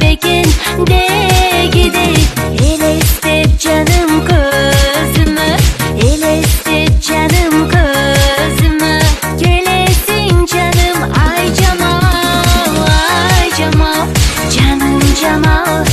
tekin de gidek. El istep canım kızımı, el istep canım kızımı. Gelesin canım ay Cemal, ay Cemal. Canım Cemal,